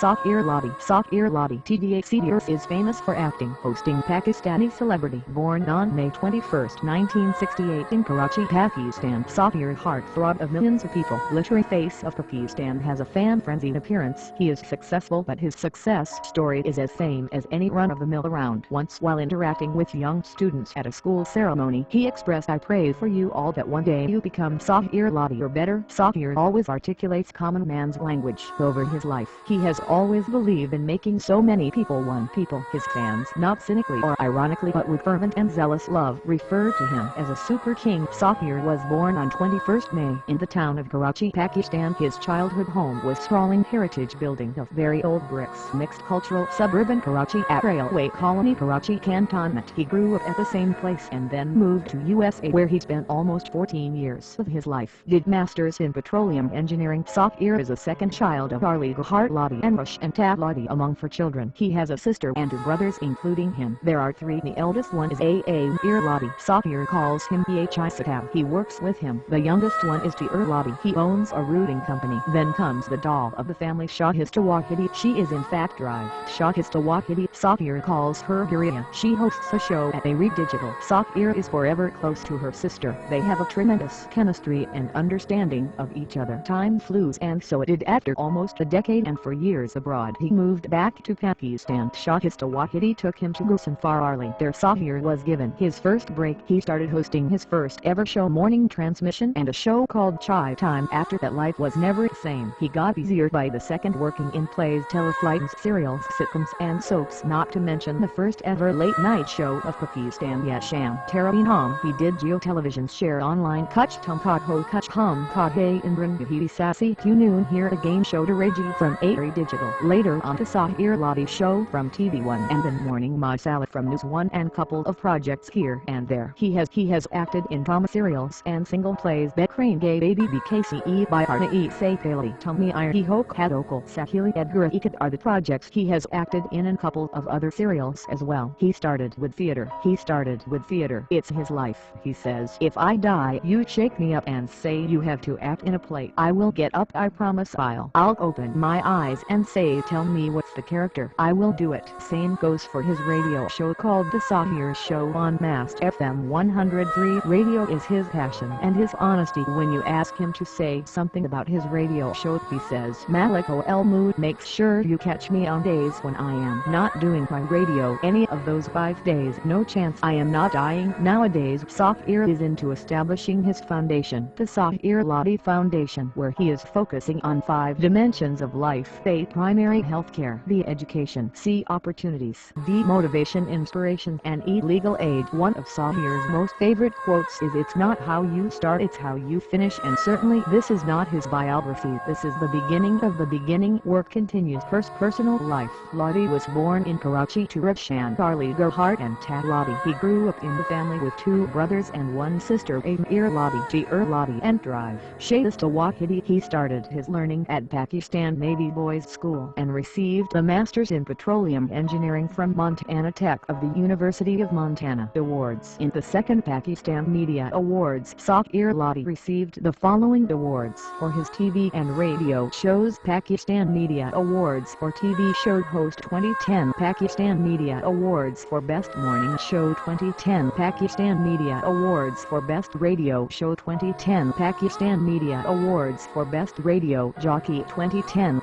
Sahir Lodhi. Sahir Lodhi TDAC is famous for acting, hosting Pakistani celebrity. Born on May 21, 1968 in Karachi, Pakistan, Sahir, heartthrob of millions of people, literary face of Pakistan, has a fan-frenzied appearance. He is successful, but his success story is as same as any run-of-the-mill around. Once, while interacting with young students at a school ceremony, he expressed, "I pray for you all that one day you become Sahir Lodhi or better." Sahir always articulates common man's language. Over his life, he has always believed in making so many people one. People, his fans, not cynically or ironically but with fervent and zealous love, refer to him as a super king. Sahir was born on 21st May in the town of Karachi, Pakistan. His childhood home was sprawling heritage building of very old bricks. Mixed cultural suburban Karachi at Railway Colony, Karachi Cantonment. He grew up at the same place and then moved to USA, where he spent almost 14 years of his life. Did masters in petroleum engineering. Sahir is a second child of Ali Lodhi and Rush and Tab Lodhi. Among four children, he has a sister and two brothers including him. There are three. The eldest one is Sahir Lodhi. Sahir calls him Tab. He works with him. The youngest one is Sahir Lodhi. He owns a rooting company. Then comes the doll of the family, Shahista Wahidi. She is in fact drive. Shahista Wahidi. Sahir calls her Huriya. She hosts a show at Read Digital. Sahir is forever close to her sister. They have a tremendous chemistry and understanding of each other. Time flew, and so it did. After almost a decade and for years abroad, he moved back to Pakistan. Shahista Wahidi took him to Gulsan Farali. There Sahir was given his first break. He started hosting his first ever show, morning transmission, and a show called Chai Time. After that, life was never the same. He got busier by the second, working in plays, telefilms, serials, sitcoms, and soaps, not to mention the first ever late night show of Pakistan, Yasham Tarabinam. He did geo television, share online, Kuch Tum Kod Ho Kuch Hum Kod Hey Imran Hidi Sassy Noon, here a game show to Raji from Read Digital. Later on to Sahir Lodhi show from TV1, and then Morning Masala from News 1, and couple of projects here and there. He has acted in drama serials and single plays. Bekrane Gay Baby BKCE by Harna E Sakali Tummi Iron He Hok Hadokal Sahili Edgar Ikad are the projects he has acted in, and couple of other serials as well. He started with theater. It's his life. He says, "If I die, you shake me up and say you have to act in a play. I will get up, I promise. I'll open my eyes and say, tell me what's the character. I will do it." Same goes for his radio show called The Sahir Show on Mast FM 103. Radio is his passion and his honesty. When you ask him to say something about his radio show, he says, "Maliko El Mood makes sure you catch me on days when I am not doing my radio. Any of those 5 days, no chance. I am not dying." Nowadays, Sahir is into establishing his foundation, the Sahir Lodhi Foundation, where he is focusing on 5 dimensions of life: A. Primary healthcare; B. Education; C. Opportunities; D. Motivation, inspiration; and E. Legal aid. One of Sahir's most favorite quotes is, "It's not how you start, it's how you finish." And certainly this is not his biography. This is the beginning of the beginning. Work continues. Personal life. Lodhi was born in Karachi to Roshan Ali and Tab Lodhi. He grew up in the family with 2 brothers and 1 sister, Sahir Lodhi and Drive. Shahista Wahidi. He started his learning at Pakistan Navy Boys School and received a Master's in Petroleum Engineering from Montana Tech of the University of Montana. Awards. In the second Pakistan Media Awards, Sahir Lodhi received the following awards for his TV and radio shows: Pakistan Media Awards for TV Show Host 2010, Pakistan Media Awards for Best Morning Show 2010, Pakistan Media Awards for Best Radio Show 2010, Pakistan Media Awards for Best Radio Jockey 2010.